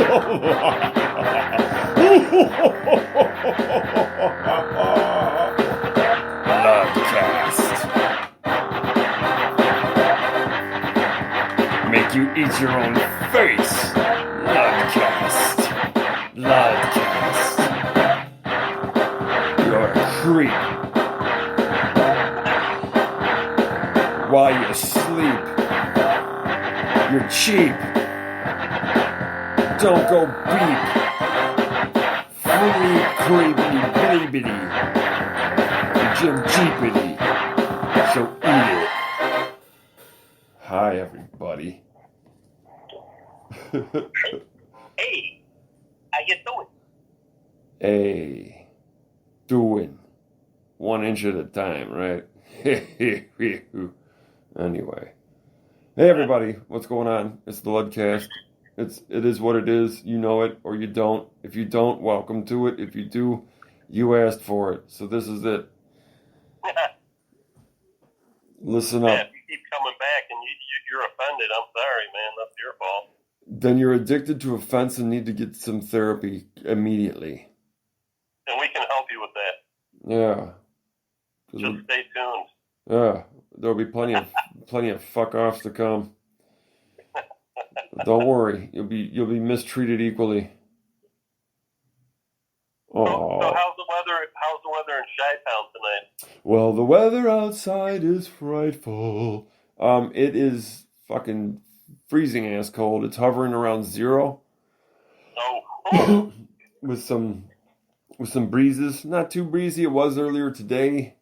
Make you eat your own face. Ludcast. You're a creep. While you sleep. You're cheap. Don't go beep. Free creepity bleepity. Jim Jeepity. So eat it. Hi, everybody. Hey, how you doing? Hey, doing 1 inch at a time, right? Anyway, hey everybody, what's going on? It's the Ludcast. It is what it is. You know it or you don't. If you don't, welcome to it. If you do, you asked for it. So this is it. Listen up. Yeah, if you keep coming back and you're offended, I'm sorry, man. That's your fault. Then you're addicted to offense and need to get some therapy immediately. And we can help you with that. Yeah. Just stay tuned. Yeah. There'll be plenty of fuck-offs to come. Don't worry. You'll be mistreated equally. Oh. So how's the weather in Chi-Town tonight? Well, the weather outside is frightful. It is fucking freezing ass cold. It's hovering around 0. Oh. with some breezes. Not too breezy. It was earlier today.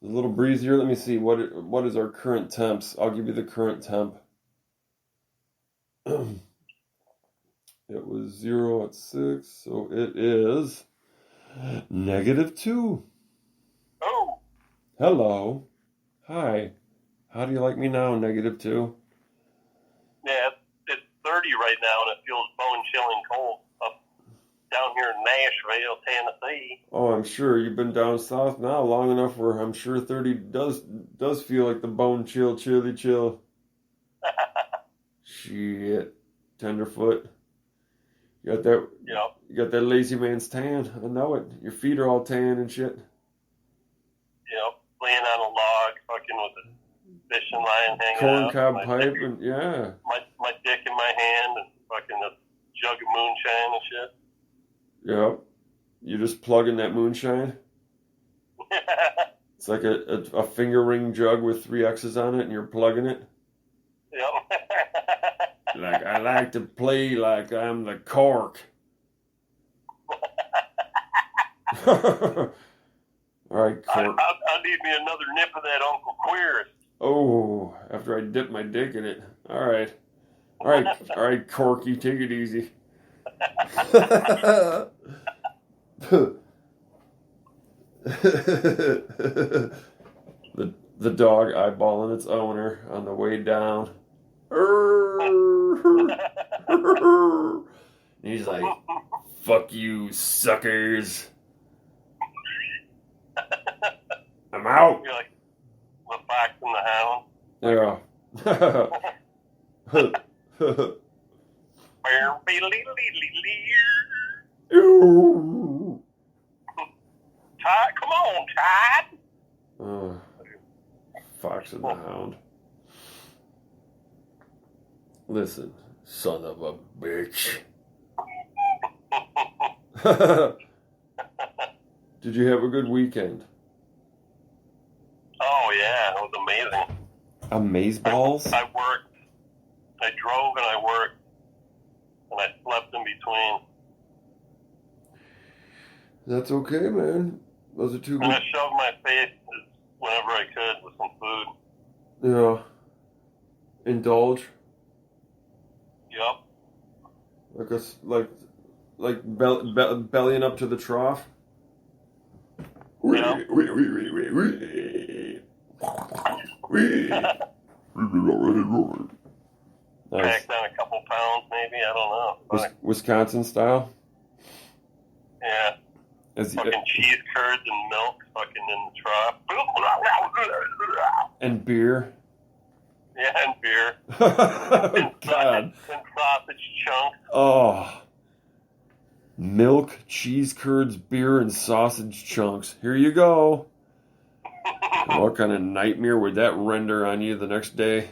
A little breezier. Let me see. What is our current temps? I'll give you the current temp. It was 0 at 6, so it is -2. Oh. Hello. Hi. How do you like me now, -2? Yeah, it's 30 right now, and it feels bone-chilling cold up down here in Nashville, Tennessee. Oh, I'm sure you've been down south now long enough where I'm sure 30 does feel like the bone chilly chill. Shit, tenderfoot. You got that? Yep. You got that lazy man's tan. I know it. Your feet are all tan and shit. Yep. Laying on a log, fucking with a fishing line hanging Corncob out. pipe and yeah. My dick in my hand and fucking a jug of moonshine and shit. Yep. You just plug in that moonshine. It's like a finger ring jug with 3 X's on it, and you're plugging it. Yep. Like, I like to play like I'm the cork. All right, cork. I need me another nip of that Uncle Queer. Oh, after I dip my dick in it. All right, Corky, take it easy. The dog eyeballing its owner on the way down. He's like, "Fuck you, suckers! I'm out." You're like the fox and the hound. Yeah. Todd, come on, Todd. Fox and the Hound. Listen, son of a bitch. Did you have a good weekend? Oh, yeah, it was amazing. Amazeballs? I worked. I drove and I worked. And I slept in between. That's okay, man. Those are two And good... I shoved my face whenever I could with some food. Yeah. Indulge? Yup. Like bellying up to the trough? Yeah. Nice. Packed on a couple pounds, maybe. I don't know. Wisconsin style? Yeah. Fucking cheese curds and milk fucking in the trough. And beer? Yeah, and beer. God. And sausage chunks. Oh. Milk, cheese curds, beer, and sausage chunks. Here you go. What kind of nightmare would that render on you the next day?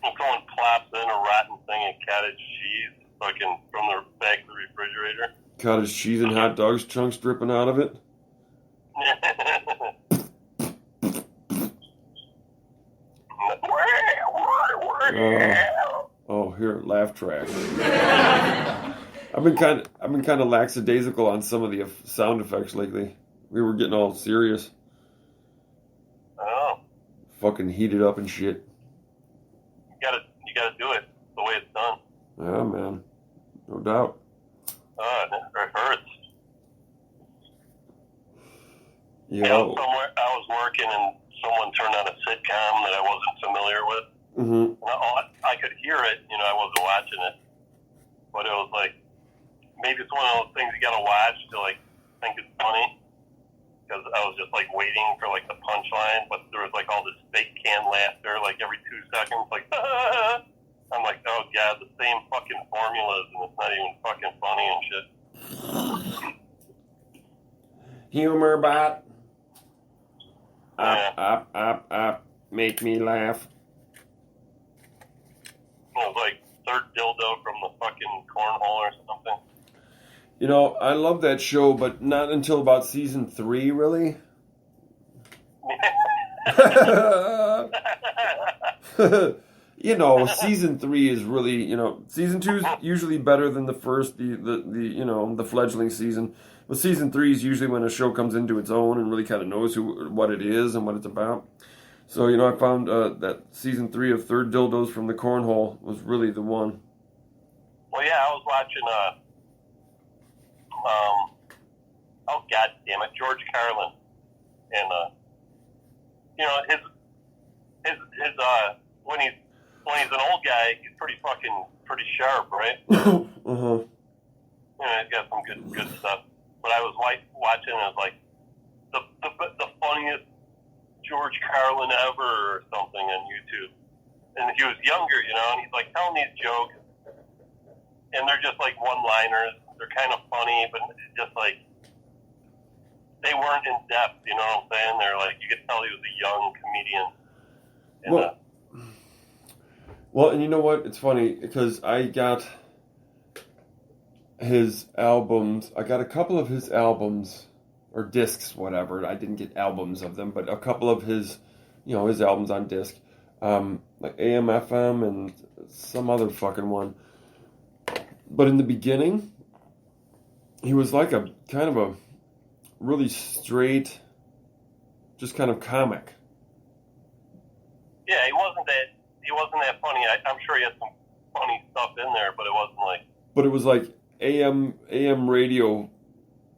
Someone plops in a rotten thing of cottage cheese fucking from the back of the refrigerator. Cottage cheese and hot dogs chunks dripping out of it. Oh, here, laugh track. I've been kind of lackadaisical on some of the sound effects lately. We were getting all serious. Oh. Fucking heated up and shit. You gotta do it the way it's done. Yeah, man. No doubt. It hurts. Yeah. Somewhere I was working and someone turned on a sitcom that I wasn't familiar with. Mm-hmm. I could hear it, I wasn't watching it. But it was like, maybe it's one of those things you gotta watch to like think it's funny. Because I was just like waiting for like the punchline, but there was like all this fake canned laughter like every 2 seconds, like I'm like, oh god, the same fucking formulas and it's not even fucking funny and shit. Humor bot. Up, make me laugh. It was like third dildo from the fucking cornhole or something. I love that show, but not until about season 3, really. Season 3 is really, season 2 is usually better than the first, the fledgling season. But season 3 is usually when a show comes into its own and really kind of knows what it is and what it's about. So, I found that season 3 of Third Dildos from the Cornhole was really the one. Well, yeah, I was watching, oh god damn it, George Carlin. And, his when he's an old guy, he's pretty sharp, right? Uh-huh. He's got some good stuff. But I was watching, and it was like the funniest George Carlin ever or something on YouTube. And he was younger, and he's like telling these jokes, and they're just like one-liners. They're kind of funny, but just like they weren't in depth. You know what I'm saying? They're like, you could tell he was a young comedian. And, well, and you know what? It's funny because I got his albums. I got a couple of his albums or discs, whatever. I didn't get albums of them, but a couple of his, his albums on disc, like AM, FM, and some other fucking one. But in the beginning, he was like a kind of a really straight, just kind of comic. Yeah, he wasn't that funny. I'm sure he had some funny stuff in there, but it wasn't like. But it was like AM radio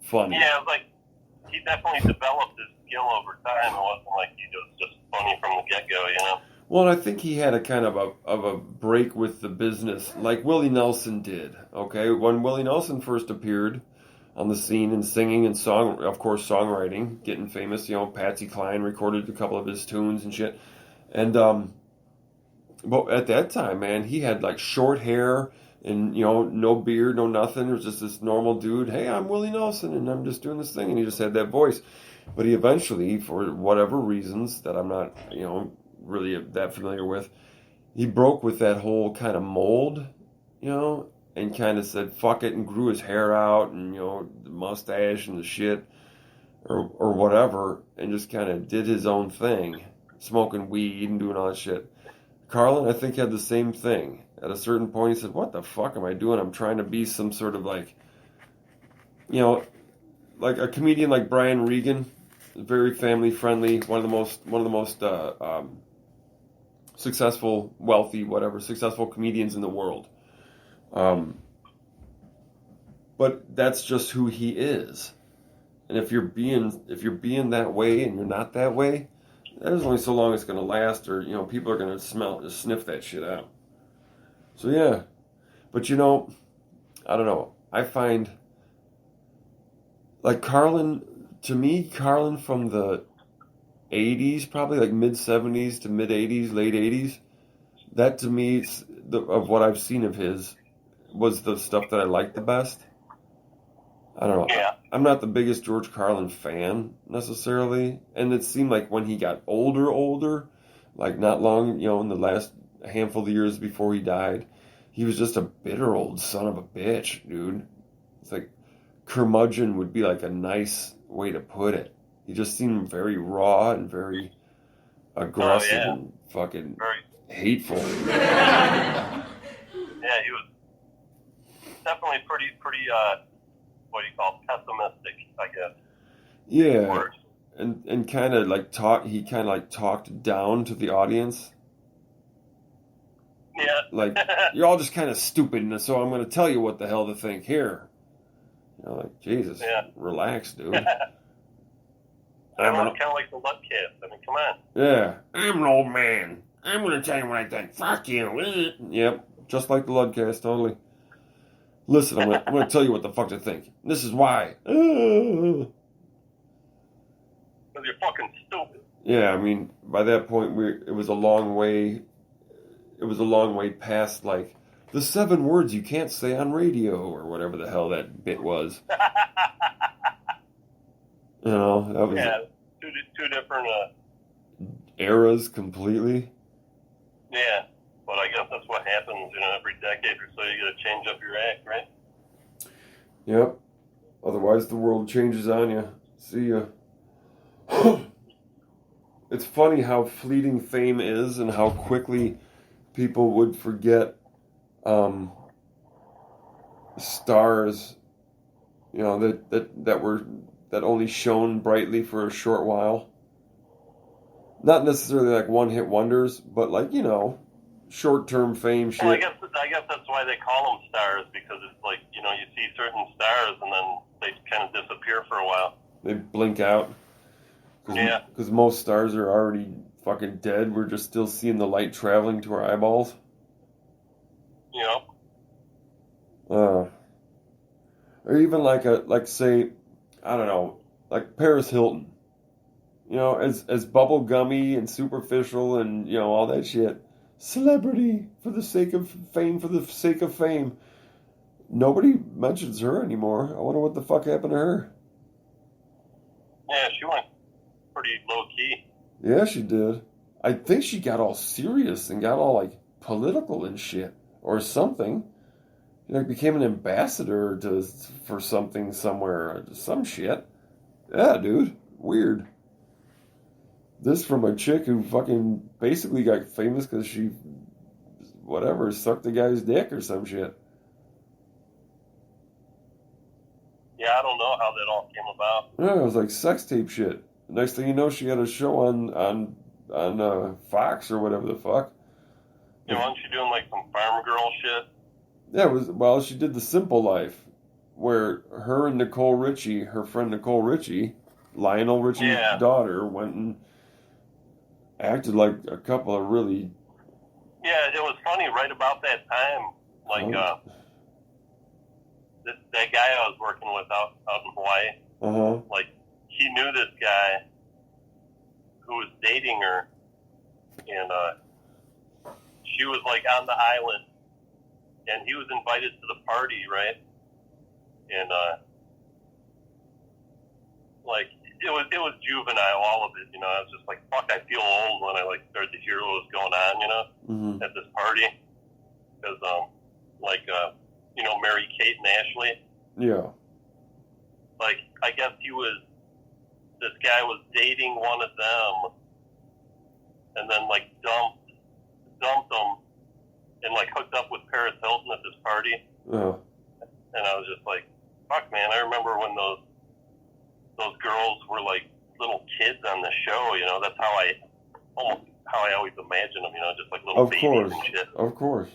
funny. Yeah, it was like he definitely developed his skill over time. It wasn't like he was just funny from the get-go, Well, I think he had a kind of a break with the business, like Willie Nelson did. Okay, when Willie Nelson first appeared on the scene and singing and songwriting, getting famous. Patsy Cline recorded a couple of his tunes and shit. And but at that time, man, he had like short hair and no beard, no nothing. It was just this normal dude. Hey, I'm Willie Nelson, and I'm just doing this thing, and he just had that voice. But he eventually, for whatever reasons that I'm not, really that familiar with, he broke with that whole kind of mold, and kind of said fuck it and grew his hair out and the mustache and the shit or whatever, and just kind of did his own thing, smoking weed and doing all that shit. Carlin, I think, had the same thing. At a certain point, he said, "What the fuck am I doing? I'm trying to be some sort of like a comedian like Brian Regan, very family friendly, one of the most successful, wealthy, successful comedians in the world. But that's just who he is. And if you're being that way and you're not that way, there's only so long it's going to last, or people are going to sniff that shit out. So yeah, but I don't know. I find like Carlin from the 80s, probably like mid 70s to mid 80s, late 80s. That to me, of what I've seen of his, was the stuff that I liked the best. I don't know. Yeah. I'm not the biggest George Carlin fan necessarily, and it seemed like when he got older, like not long, in the last handful of years before he died, he was just a bitter old son of a bitch, dude. It's like curmudgeon would be like a nice way to put it. He just seemed very raw and very aggressive and fucking very hateful. Yeah, he was definitely pretty what do you call it, pessimistic, I guess. Yeah. Word. And kind of like talked down to the audience. Yeah. Like, you're all just kind of stupid, and so I'm going to tell you what the hell to think here. Like, Jesus, relax, dude. Everyone's kind of like the Ludcast. I mean, come on. Yeah, I'm an old man. I'm going to tell you what I think. Fuck you. Yep, just like the Ludcast, totally. Listen, I'm going to tell you what the fuck to think. This is why. Because you're fucking stupid. Yeah, I mean, by that point, it was a long way. It was a long way past, like, the 7 words you can't say on radio, or whatever the hell that bit was. That was two different eras completely. Yeah, but I guess that's what happens, every decade or so. You got to change up your act, right? Yep. Otherwise, the world changes on you. See ya. It's funny how fleeting fame is, and how quickly people would forget stars, that only shone brightly for a short while. Not necessarily like one-hit wonders, but like, short-term fame shit. Well, I guess that's why they call them stars, because it's like, you see certain stars and then they kind of disappear for a while. They blink out. Yeah. Because most stars are already fucking dead. We're just still seeing the light traveling to our eyeballs. Yep. Or even like say, I don't know, like Paris Hilton. As bubblegummy and superficial and, all that shit. Celebrity for the sake of fame, for the sake of fame. Nobody mentions her anymore. I wonder what the fuck happened to her. Yeah, she went pretty low-key. Yeah, she did. I think she got all serious and got all, like, political and shit. Or something. Became an ambassador for something somewhere. Some shit. Yeah, dude. Weird. This from a chick who fucking basically got famous because she, sucked the guy's dick or some shit. Yeah, I don't know how that all came about. Yeah, it was like sex tape shit. Next thing you know, she had a show on Fox or whatever the fuck. Wasn't she doing like some farm girl shit? Yeah, she did The Simple Life, where her and Nicole Richie, her friend Nicole Richie, Lionel Richie's daughter, went and acted like a couple of really... Yeah, it was funny right about that time, like, that guy I was working with out in Hawaii, like, he knew this guy who was dating her, and she was, like, on the island, and he was invited to the party, right? And, like, it was juvenile, all of it, I was just like, fuck, I feel old when I, like, started to hear what was going on, at this party. Because, Mary Kate and Ashley. Yeah. Like, I guess this guy was dating one of them, and then, like, dumped him, and, like, hooked up with Paris Hilton at this party. Oh. And I was just like, fuck, man, I remember when those girls were like little kids on the show, that's how I always imagine them, just like little babies and shit. Of course.